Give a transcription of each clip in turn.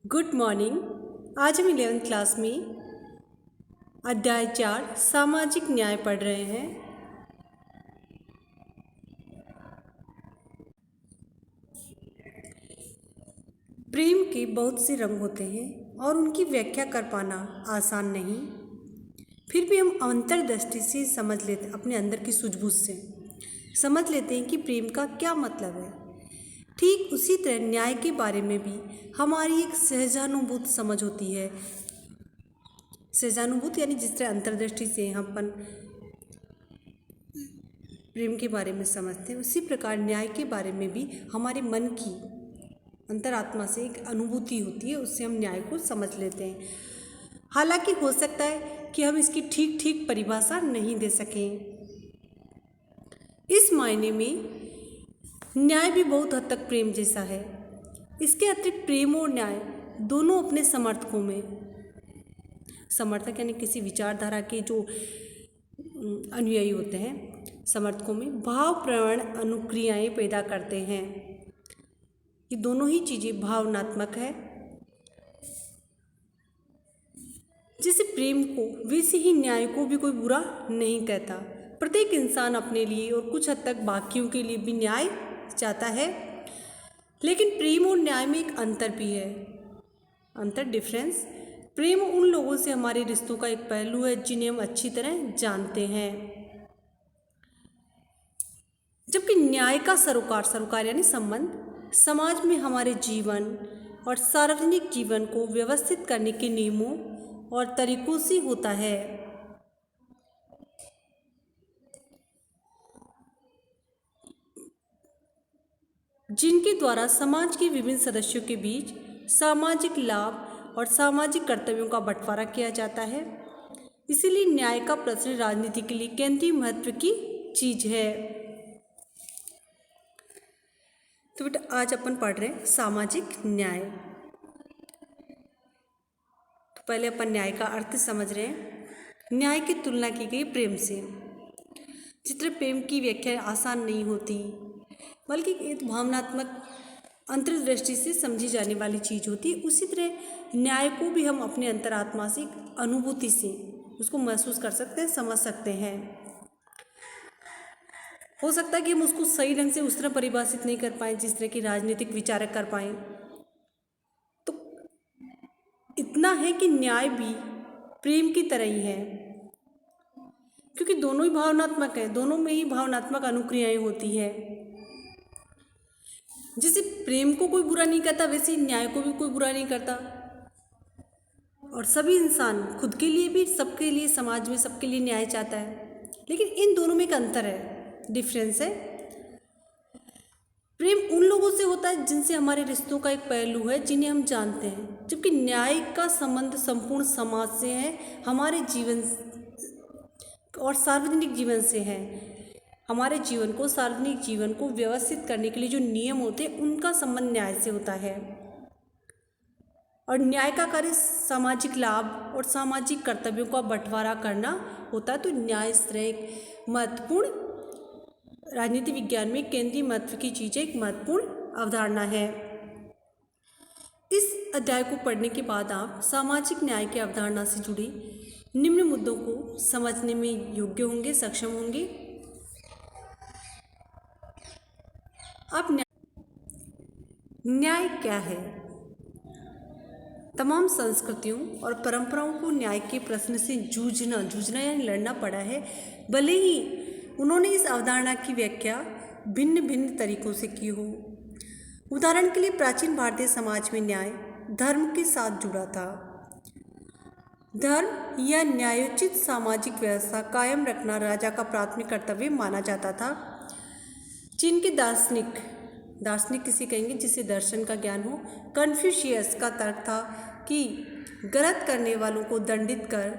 Good morning. आज हम 11th class में अध्याय 4 सामाजिक न्याय पढ़ रहे हैं। प्रेम के बहुत से रंग होते हैं और उनकी व्याख्या कर पाना आसान नहीं। फिर भी हम अंतर्दृष्टि से समझ लेते, अपने अंदर की सूझबूझ से समझ लेते हैं कि प्रेम का क्या मतलब है। ठीक उसी तरह न्याय के बारे में भी हमारी एक सहजानुभूत समझ होती है। सहजानुभूत यानी जिस तरह अंतर्दृष्टि से हम अपन प्रेम के बारे में समझते हैं, उसी प्रकार न्याय के बारे में भी हमारे मन की अंतरात्मा से एक अनुभूति होती है, उससे हम न्याय को समझ लेते हैं। हालांकि हो सकता है कि हम इसकी ठीक ठीक परिभाषा नहीं दे सकें। इस मायने में न्याय भी बहुत हद तक प्रेम जैसा है। इसके अतिरिक्त प्रेम और न्याय दोनों अपने समर्थकों में, समर्थक यानी किसी विचारधारा के जो अनुयायी होते हैं, समर्थकों में भावप्रवण अनुक्रियाएं पैदा करते हैं। ये दोनों ही चीज़ें भावनात्मक है। जैसे प्रेम को वैसे ही न्याय को भी कोई बुरा नहीं कहता। प्रत्येक इंसान अपने लिए और कुछ हद तक बाकियों के लिए भी न्याय चाहता है, लेकिन प्रेम और न्याय में एक अंतर भी है। अंतर, डिफरेंस। प्रेम उन लोगों से हमारे रिश्तों का एक पहलू है जिन्हें हम अच्छी तरह जानते हैं, जबकि न्याय का सरोकार यानी संबंध समाज में हमारे जीवन और सार्वजनिक जीवन को व्यवस्थित करने के नियमों और तरीकों से होता है। जिनके द्वारा समाज के विभिन्न सदस्यों के बीच सामाजिक लाभ और सामाजिक कर्तव्यों का बंटवारा किया जाता है। इसीलिए न्याय का प्रश्न राजनीति के लिए केंद्रीय महत्व की चीज है। तो बेटा आज अपन पढ़ रहे हैं सामाजिक न्याय। तो पहले अपन न्याय का अर्थ समझ रहे हैं। न्याय की तुलना की गई प्रेम से। जिस तरह प्रेम की व्याख्या आसान नहीं होती, बल्कि एक भावनात्मक अंतर्दृष्टि से समझी जाने वाली चीज़ होती है, उसी तरह न्याय को भी हम अपने अंतरात्मा से अनुभूति से उसको महसूस कर सकते हैं, समझ सकते हैं। हो सकता है कि हम उसको सही ढंग से उस तरह परिभाषित नहीं कर पाए जिस तरह की राजनीतिक विचारक कर पाए। तो इतना है कि न्याय भी प्रेम की तरह ही है, क्योंकि दोनों ही भावनात्मक है, दोनों में ही भावनात्मक अनुक्रियाएं होती है। जैसे प्रेम को कोई बुरा नहीं करता, वैसे न्याय को भी कोई बुरा नहीं करता। और सभी इंसान खुद के लिए भी, सबके लिए, समाज में सबके लिए न्याय चाहता है, लेकिन इन दोनों में एक अंतर है, डिफरेंस है। प्रेम उन लोगों से होता है जिनसे हमारे रिश्तों का एक पहलू है, जिन्हें हम जानते हैं, जबकि न्याय का संबंध संपूर्ण समाज से है, हमारे जीवन और सार्वजनिक जीवन से है। हमारे जीवन को, सार्वजनिक जीवन को व्यवस्थित करने के लिए जो नियम होते हैं, उनका संबंध न्याय से होता है। और न्याय का कार्य सामाजिक लाभ और सामाजिक कर्तव्यों का बंटवारा करना होता है। तो न्याय इस तरह एक महत्वपूर्ण राजनीति विज्ञान में केंद्रीय महत्व की चीज़, एक महत्वपूर्ण अवधारणा है। इस अध्याय को पढ़ने के बाद आप सामाजिक न्याय की अवधारणा से जुड़े निम्न मुद्दों को समझने में योग्य होंगे, सक्षम होंगे। अब न्याय क्या है? तमाम संस्कृतियों और परंपराओं को न्याय के प्रश्न से जूझना यानी लड़ना पड़ा है, भले ही उन्होंने इस अवधारणा की व्याख्या भिन्न भिन्न तरीकों से की हो। उदाहरण के लिए प्राचीन भारतीय समाज में न्याय धर्म के साथ जुड़ा था। धर्म या न्यायोचित सामाजिक व्यवस्था कायम रखना राजा का प्राथमिक कर्तव्य माना जाता था। चीन के दार्शनिक किसी कहेंगे जिसे दर्शन का ज्ञान हो, कन्फ्यूशियस का तर्क था कि गलत करने वालों को दंडित कर,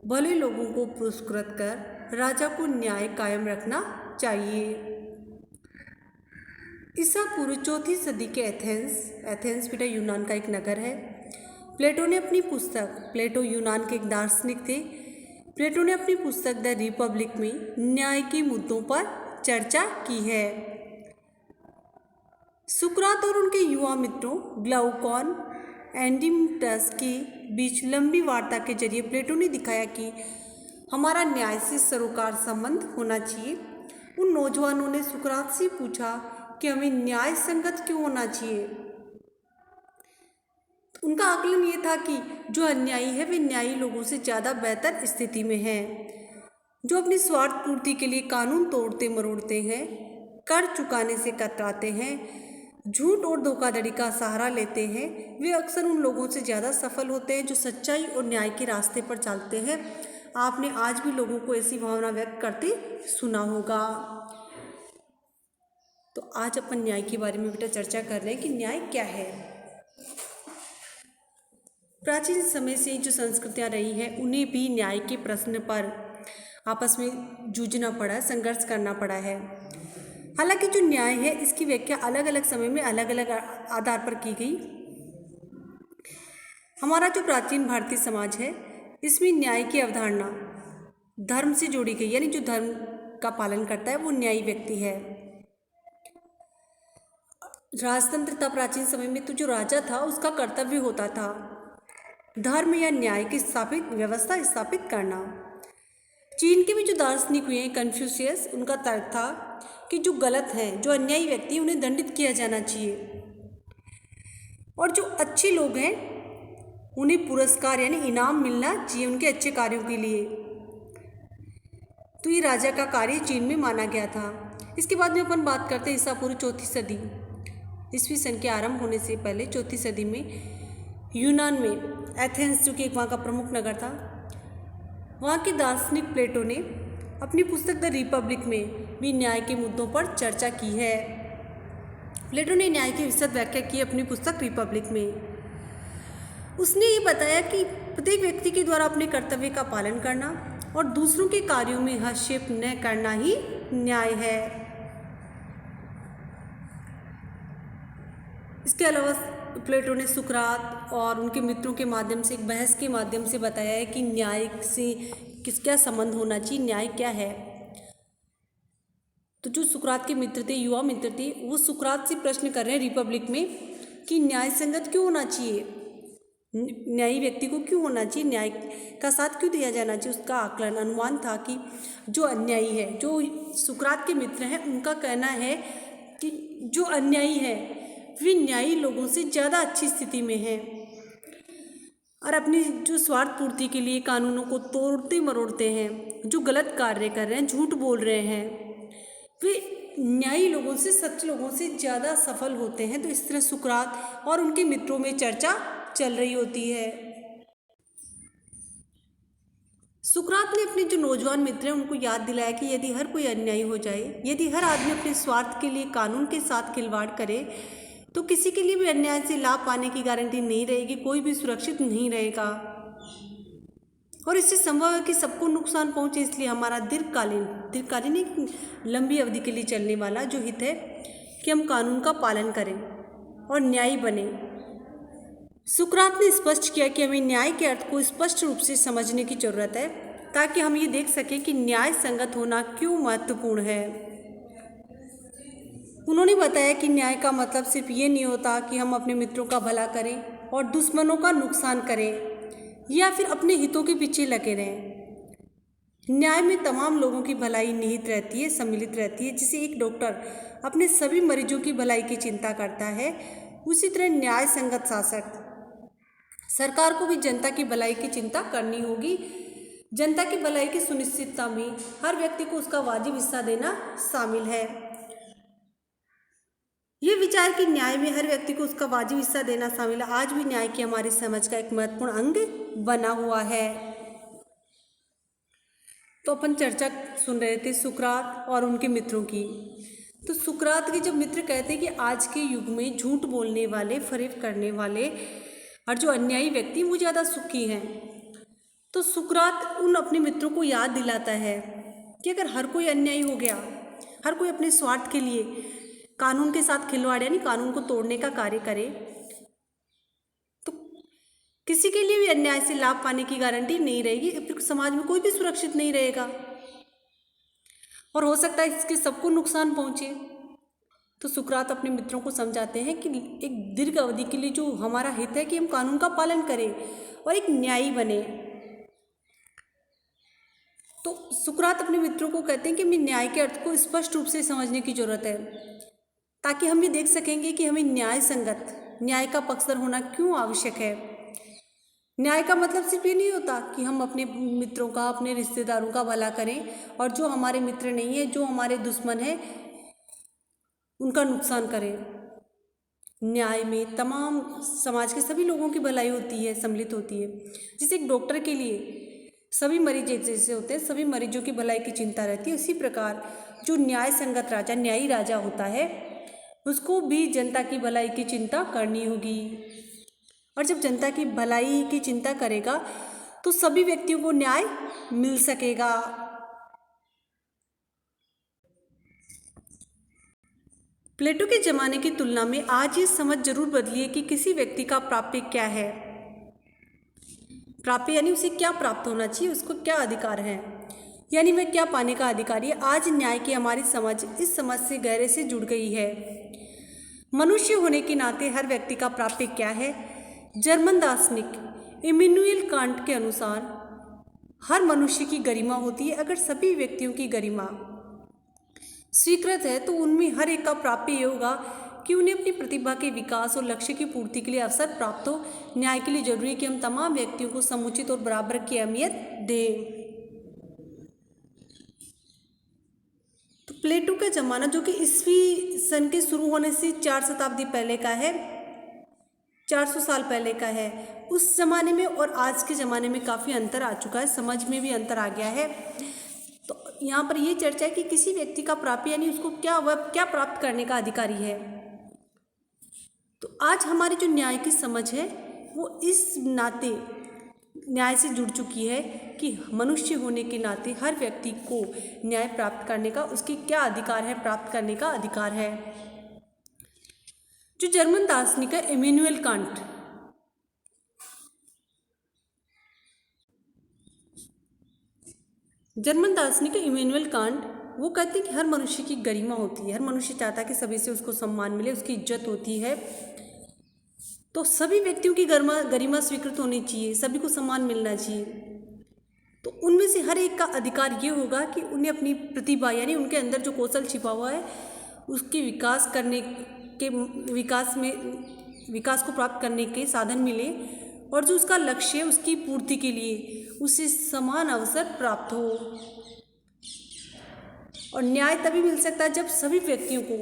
भले लोगों को पुरस्कृत कर राजा को न्याय कायम रखना चाहिए। ईसा पूर्व 4वीं सदी के एथेंस बेटा यूनान का एक नगर है। प्लेटो यूनान के एक दार्शनिक थे। प्लेटो ने अपनी पुस्तक द रिपब्लिक में न्याय के मुद्दों पर चर्चा की है। सुकरात और उनके युवा मित्रों ग्लाउकॉन, एंडीमिटस के बीच लंबी वार्ता के जरिए प्लेटो ने दिखाया कि हमारा न्याय से सरोकार संबंध होना चाहिए। उन नौजवानों ने सुकरात से पूछा कि हमें न्याय संगत क्यों होना चाहिए। उनका आकलन ये था कि जो अन्यायी है वे न्यायी लोगों से ज़्यादा बेहतर स्थिति में हैं। जो अपनी स्वार्थ पूर्ति के लिए कानून तोड़ते मरोड़ते हैं, कर चुकाने से कतराते हैं, झूठ और धोखाधड़ी का सहारा लेते हैं, वे अक्सर उन लोगों से ज़्यादा सफल होते हैं जो सच्चाई और न्याय के रास्ते पर चलते हैं। आपने आज भी लोगों को ऐसी भावना व्यक्त करते सुना होगा। तो आज अपन न्याय के बारे में बेटा चर्चा कर रहे हैं कि न्याय क्या है। प्राचीन समय से जो संस्कृतियाँ रही हैं उन्हें भी न्याय के प्रश्न पर आपस में जूझना पड़ा है, संघर्ष करना पड़ा है। हालांकि जो न्याय है इसकी व्याख्या अलग अलग समय में अलग अलग आधार पर की गई। हमारा जो प्राचीन भारतीय समाज है इसमें न्याय की अवधारणा धर्म से जोड़ी गई, यानी जो धर्म का पालन करता है वो न्यायी व्यक्ति है। राजतंत्र था प्राचीन समय में, तो जो राजा था उसका कर्तव्य होता था धर्म या न्याय की व्यवस्था स्थापित करना। चीन के भी जो दार्शनिक हुए हैं कन्फ्यूशियस, उनका तर्क था कि जो गलत हैं, जो अन्यायी व्यक्ति हैं, उन्हें दंडित किया जाना चाहिए और जो अच्छे लोग हैं उन्हें पुरस्कार यानी इनाम मिलना चाहिए उनके अच्छे कार्यों के लिए। तो ये राजा का कार्य चीन में माना गया था। इसके बाद में अपन बात करते हैं ईसा पूर्व 4वीं सदी, ईस्वी सन के आरंभ होने से पहले 4वीं सदी में यूनान में एथेंस, जो कि एक वहाँ का प्रमुख नगर था, वहाँ के दार्शनिक प्लेटो ने अपनी पुस्तक द रिपब्लिक में भी न्याय के मुद्दों पर चर्चा की है। प्लेटो ने न्याय की विस्तृत व्याख्या की अपनी पुस्तक रिपब्लिक में। उसने ये बताया कि प्रत्येक व्यक्ति के द्वारा अपने कर्तव्य का पालन करना और दूसरों के कार्यों में हस्तक्षेप न करना ही न्याय है। इसके अलावा प्लेटो ने सुकरात और उनके मित्रों के माध्यम से एक बहस के माध्यम से बताया है कि न्याय से क्या संबंध होना चाहिए, न्याय क्या है। तो जो सुकरात के मित्र थे, युवा मित्र थे, वो सुकरात से प्रश्न कर रहे हैं रिपब्लिक में कि न्याय संगत क्यों होना चाहिए, न्यायी व्यक्ति को क्यों होना चाहिए, न्याय का साथ क्यों दिया जाना चाहिए। उसका आकलन अनुमान था कि जो अन्यायी है, जो सुकरात के मित्र हैं, उनका कहना है कि जो अन्यायी है वे न्यायी लोगों से ज़्यादा अच्छी स्थिति में हैं और अपनी जो स्वार्थ पूर्ति के लिए कानूनों को तोड़ते मरोड़ते हैं, जो गलत कार्य कर रहे हैं, झूठ बोल रहे हैं, वे न्यायी लोगों से, सच्चे लोगों से ज़्यादा सफल होते हैं। तो इस तरह सुकरात और उनके मित्रों में चर्चा चल रही होती है। सुकरात ने अपने जो नौजवान मित्र हैं उनको याद दिलाया कि यदि हर कोई अन्यायी हो जाए, यदि हर आदमी अपने स्वार्थ के लिए कानून के साथ खिलवाड़ करे, तो किसी के लिए भी अन्याय से लाभ पाने की गारंटी नहीं रहेगी, कोई भी सुरक्षित नहीं रहेगा और इससे संभव है कि सबको नुकसान पहुंचे। इसलिए हमारा दीर्घकालीन एक लंबी अवधि के लिए चलने वाला जो हित है कि हम कानून का पालन करें और न्यायी बने। सुकरात ने स्पष्ट किया कि हमें न्याय के अर्थ को स्पष्ट रूप से समझने की जरूरत है ताकि हम ये देख सकें कि न्याय संगत होना क्यों महत्वपूर्ण है। उन्होंने बताया कि न्याय का मतलब सिर्फ ये नहीं होता कि हम अपने मित्रों का भला करें और दुश्मनों का नुकसान करें या फिर अपने हितों के पीछे लगे रहें। न्याय में तमाम लोगों की भलाई निहित रहती है, सम्मिलित रहती है। जिसे एक डॉक्टर अपने सभी मरीजों की भलाई की चिंता करता है, उसी तरह न्याय संगत शासक, सरकार को भी जनता की भलाई की चिंता करनी होगी। जनता की भलाई की सुनिश्चितता में हर व्यक्ति को उसका वाजिब हिस्सा देना शामिल है। ये विचार कि न्याय में हर व्यक्ति को उसका वाजिब हिस्सा देना शामिल है, आज भी न्याय की हमारी समझ का एक महत्वपूर्ण अंग बना हुआ है। तो अपन चर्चा सुन रहे थे सुकरात और उनके मित्रों की। तो सुकरात के जब मित्र कहते हैं कि आज के युग में झूठ बोलने वाले, फरेब करने वाले और जो अन्यायी व्यक्ति वो ज़्यादा सुखी हैं, तो सुकरात उन अपने मित्रों को याद दिलाता है कि अगर हर कोई अन्यायी हो गया, हर कोई अपने स्वार्थ के लिए कानून के साथ खिलवाड़ यानी कानून को तोड़ने का कार्य करे, तो किसी के लिए भी अन्याय से लाभ पाने की गारंटी नहीं रहेगी, फिर समाज में कोई भी सुरक्षित नहीं रहेगा और हो सकता है इसके सबको नुकसान पहुंचे। तो सुकरात अपने मित्रों को समझाते हैं कि एक दीर्घ अवधि के लिए जो हमारा हित है कि हम कानून का पालन करें और एक न्यायी बने। तो सुकरात अपने मित्रों को कहते हैं कि हमें न्याय के अर्थ को स्पष्ट रूप से समझने की जरूरत है, ताकि हम ये देख सकेंगे कि हमें न्याय संगत, न्याय का पक्षधर होना क्यों आवश्यक है। न्याय का मतलब सिर्फ ये नहीं होता कि हम अपने मित्रों का, अपने रिश्तेदारों का भला करें और जो हमारे मित्र नहीं है, जो हमारे दुश्मन है, उनका नुकसान करें। न्याय में तमाम समाज के सभी लोगों की भलाई होती है, सम्मिलित होती है। जैसे एक डॉक्टर के लिए सभी मरीज एक जैसे होते हैं, सभी मरीजों की भलाई की चिंता रहती है, उसी प्रकार जो न्याय संगत राजा, न्यायी राजा होता है, उसको भी जनता की भलाई की चिंता करनी होगी। और जब जनता की भलाई की चिंता करेगा तो सभी व्यक्तियों को न्याय मिल सकेगा। प्लेटो के जमाने की तुलना में आज ये समझ जरूर बदली है कि किसी व्यक्ति का प्राप्य क्या है। प्राप्य यानी उसे क्या प्राप्त होना चाहिए, उसको क्या अधिकार है, यानी वह क्या पाने का अधिकारी है। आज न्याय की हमारी समझ इस समझ से गहरे से जुड़ गई है। मनुष्य होने के नाते हर व्यक्ति का प्राप्य क्या है। जर्मन दार्शनिक इमैनुएल कांट के अनुसार हर मनुष्य की गरिमा होती है। अगर सभी व्यक्तियों की गरिमा स्वीकृत है तो उनमें हर एक का प्राप्य ये होगा कि उन्हें अपनी प्रतिभा के विकास और लक्ष्य की पूर्ति के लिए अवसर प्राप्त हो। न्याय के लिए जरूरी है कि हम तमाम व्यक्तियों को समुचित और बराबर की अहमियत दें। तो प्लेटो का जमाना, जो कि ईस्वी सन के शुरू होने से 4 शताब्दी पहले का है, 400 साल पहले का है, उस जमाने में और आज के ज़माने में काफ़ी अंतर आ चुका है, समझ में भी अंतर आ गया है। तो यहाँ पर ये चर्चा है कि किसी व्यक्ति का प्राप्य यानी उसको वह क्या प्राप्त करने का अधिकारी है। तो आज हमारी जो न्याय की समझ है वो इस नाते न्याय से जुड़ चुकी है कि मनुष्य होने के नाते हर व्यक्ति को न्याय प्राप्त करने का, उसकी क्या अधिकार है, प्राप्त करने का अधिकार है। जो जर्मन दार्शनिक है इमैनुएल कांट, वो कहते हैं कि हर मनुष्य की गरिमा होती है। हर मनुष्य चाहता है कि सभी से उसको सम्मान मिले, उसकी इज्जत होती है। तो सभी व्यक्तियों की गरिमा स्वीकृत होनी चाहिए, सभी को सम्मान मिलना चाहिए। तो उनमें से हर एक का अधिकार ये होगा कि उन्हें अपनी प्रतिभा यानी उनके अंदर जो कौशल छिपा हुआ है उसके विकास को प्राप्त करने के साधन मिले, और जो उसका लक्ष्य है उसकी पूर्ति के लिए उसे समान अवसर प्राप्त हो। और न्याय तभी मिल सकता है जब सभी व्यक्तियों को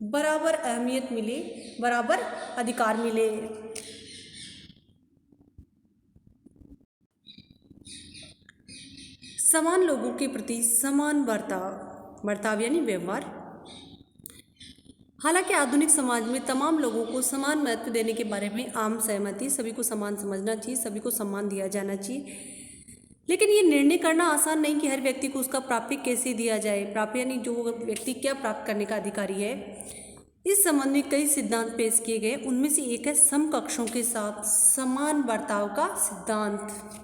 बराबर अहमियत मिले, बराबर अधिकार मिले। समान लोगों के प्रति समान बर्ताव यानी व्यवहार। हालांकि आधुनिक समाज में तमाम लोगों को समान महत्व देने के बारे में आम सहमति, सभी को समान समझना चाहिए, सभी को सम्मान दिया जाना चाहिए। लेकिन ये निर्णय करना आसान नहीं कि हर व्यक्ति को उसका प्राप्य कैसे दिया जाए। प्राप्य यानी जो व्यक्ति क्या प्राप्त करने का अधिकारी है। इस संबंध में कई सिद्धांत पेश किए गए। उनमें से एक है समकक्षों के साथ समान बर्ताव का सिद्धांत।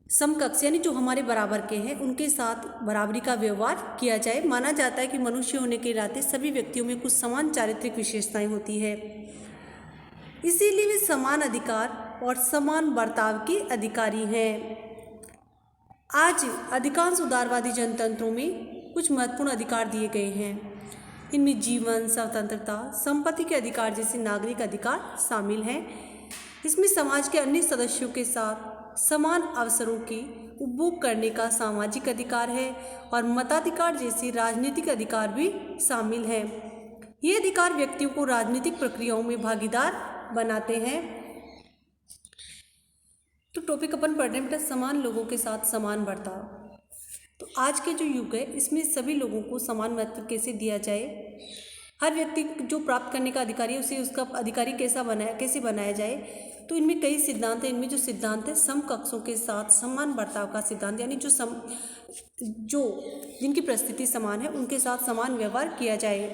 समकक्ष यानी जो हमारे बराबर के हैं उनके साथ बराबरी का व्यवहार किया जाए। माना जाता है कि मनुष्य होने के नाते सभी व्यक्तियों में कुछ समान चारित्रिक विशेषताएं होती है, इसीलिए वे समान अधिकार और समान बर्ताव के अधिकारी हैं। आज अधिकांश उदारवादी जनतंत्रों में कुछ महत्वपूर्ण अधिकार दिए गए हैं। इनमें जीवन, स्वतंत्रता, संपत्ति के अधिकार जैसे नागरिक अधिकार शामिल हैं। इसमें समाज के अन्य सदस्यों के साथ समान अवसरों के उपभोग करने का सामाजिक अधिकार है, और मताधिकार जैसे राजनीतिक अधिकार भी शामिल हैं। ये अधिकार व्यक्तियों को राजनीतिक प्रक्रियाओं में भागीदार बनाते हैं। तो टॉपिक अपन पढ़ रहे हैं बेटा, समान लोगों के साथ समान बर्ताव। तो आज के जो युग है इसमें सभी लोगों को समान महत्व कैसे दिया जाए, हर व्यक्ति जो प्राप्त करने का अधिकारी है उसे उसका अधिकारी कैसे बनाया जाए। तो इनमें कई सिद्धांत हैं। इनमें जो सिद्धांत है समकक्षों के साथ समान बर्ताव का सिद्धांत, यानी जिनकी परिस्थिति समान है उनके साथ समान व्यवहार किया जाए।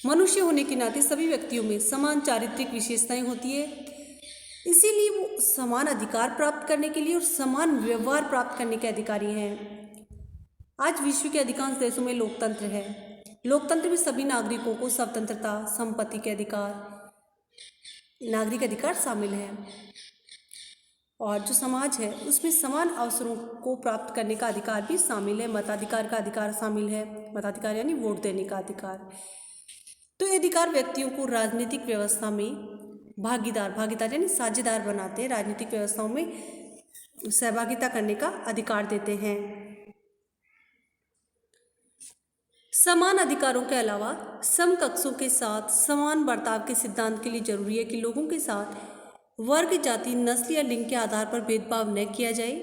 मनुष्य होने के नाते सभी व्यक्तियों में समान चारित्रिक विशेषताएं होती है, इसीलिए वो समान अधिकार प्राप्त करने के लिए और समान व्यवहार प्राप्त करने के अधिकारी हैं। आज विश्व के अधिकांश देशों में लोकतंत्र है। लोकतंत्र में सभी नागरिकों को स्वतंत्रता, संपत्ति के अधिकार, नागरिक अधिकार शामिल है। और जो समाज है उसमें समान अवसरों को प्राप्त करने का अधिकार भी शामिल है। मताधिकार का अधिकार शामिल है। मताधिकार यानी वोट देने का अधिकार। तो ये अधिकार व्यक्तियों को राजनीतिक व्यवस्था में भागीदार यानी साझेदार बनाते हैं। राजनीतिक व्यवस्थाओं में सहभागिता करने का अधिकार देते हैं। समान अधिकारों के अलावा समकक्षों के साथ समान बर्ताव के सिद्धांत के लिए जरूरी है कि लोगों के साथ वर्ग, जाति, नस्ल या लिंग के आधार पर भेदभाव न किया जाए।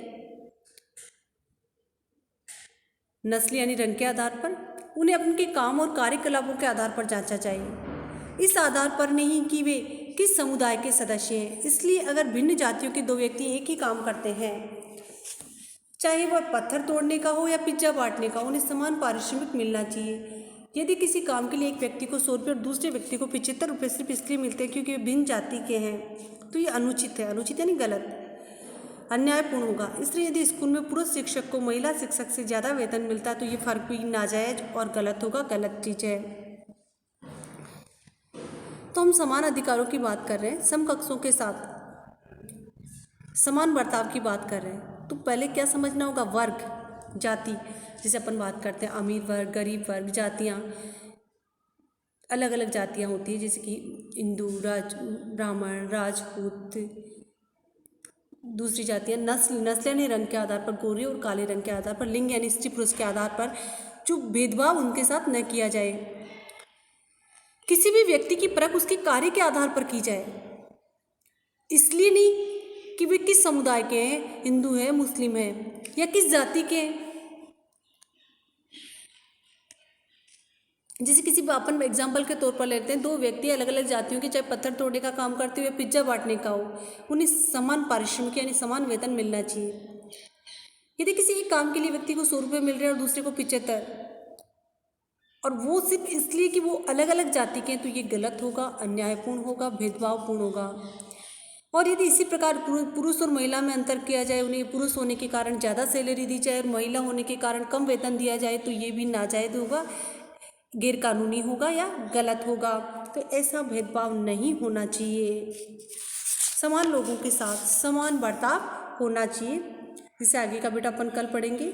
नस्ल यानी रंग के आधार पर उन्हें उनके काम और कार्यकलापों के आधार पर जांचा जाए, इस आधार पर नहीं कि वे किस समुदाय के सदस्य हैं। इसलिए अगर भिन्न जातियों के दो व्यक्ति एक ही काम करते हैं, चाहे वह पत्थर तोड़ने का हो या पिज्जा बांटने का, उन्हें समान पारिश्रमिक मिलना चाहिए। यदि किसी काम के लिए एक व्यक्ति को 100 रुपये और दूसरे व्यक्ति को 75 रुपये सिर्फ इसलिए मिलते हैं क्योंकि वे भिन्न जाति के हैं, तो ये अनुचित है। अनुचित यानी गलत, अन्यायपूर्ण होगा। इसलिए यदि स्कूल में पुरुष शिक्षक को महिला शिक्षक से ज़्यादा वेतन मिलता है तो ये फर्क भी नाजायज और गलत होगा, गलत चीज़ है। तो हम समान अधिकारों की बात कर रहे हैं, समकक्षों के साथ समान बर्ताव की बात कर रहे हैं। तो पहले क्या समझना होगा? वर्ग, जाति, जैसे अपन बात करते हैं अमीर वर्ग, गरीब वर्ग, जातियाँ, अलग अलग जातियाँ होती हैं, जैसे कि हिंदू, ब्राह्मण, राजपूत। दूसरी जातियाँ नस्ल यानी रंग के आधार पर, गोरे और काले रंग के आधार पर। लिंग यानी स्त्री पुरुष के आधार पर, जो भेदभाव उनके साथ न किया जाए। किसी भी व्यक्ति की परख उसके कार्य के आधार पर की जाए, इसलिए नहीं कि वे किस समुदाय के हैं, हिंदू है, मुस्लिम है या किस जाति के हैं। जैसे किसी अपन एग्जाम्पल के तौर पर लेते हैं, दो व्यक्ति अलग अलग जातियों के, चाहे पत्थर तोड़ने का काम करते हुए पिज्जा बांटने का हो, उन्हें समान पारिश्रमिक यानी समान वेतन मिलना चाहिए। यदि किसी एक काम के लिए व्यक्ति को 100 रुपये मिल रहे हैं और दूसरे को 75, और वो सिर्फ इसलिए कि वो अलग अलग जाति के हैं, तो ये गलत होगा, अन्यायपूर्ण होगा, भेदभावपूर्ण होगा। और यदि इसी प्रकार पुरुष और महिला में अंतर किया जाए, उन्हें पुरुष होने के कारण ज़्यादा सैलरी दी जाए और महिला होने के कारण कम वेतन दिया जाए, तो ये भी नाजायज़ होगा, गैरकानूनी होगा या गलत होगा। तो ऐसा भेदभाव नहीं होना चाहिए। समान लोगों के साथ समान बर्ताव होना चाहिए। इससे आगे का बेटा अपन कल पढ़ेंगे।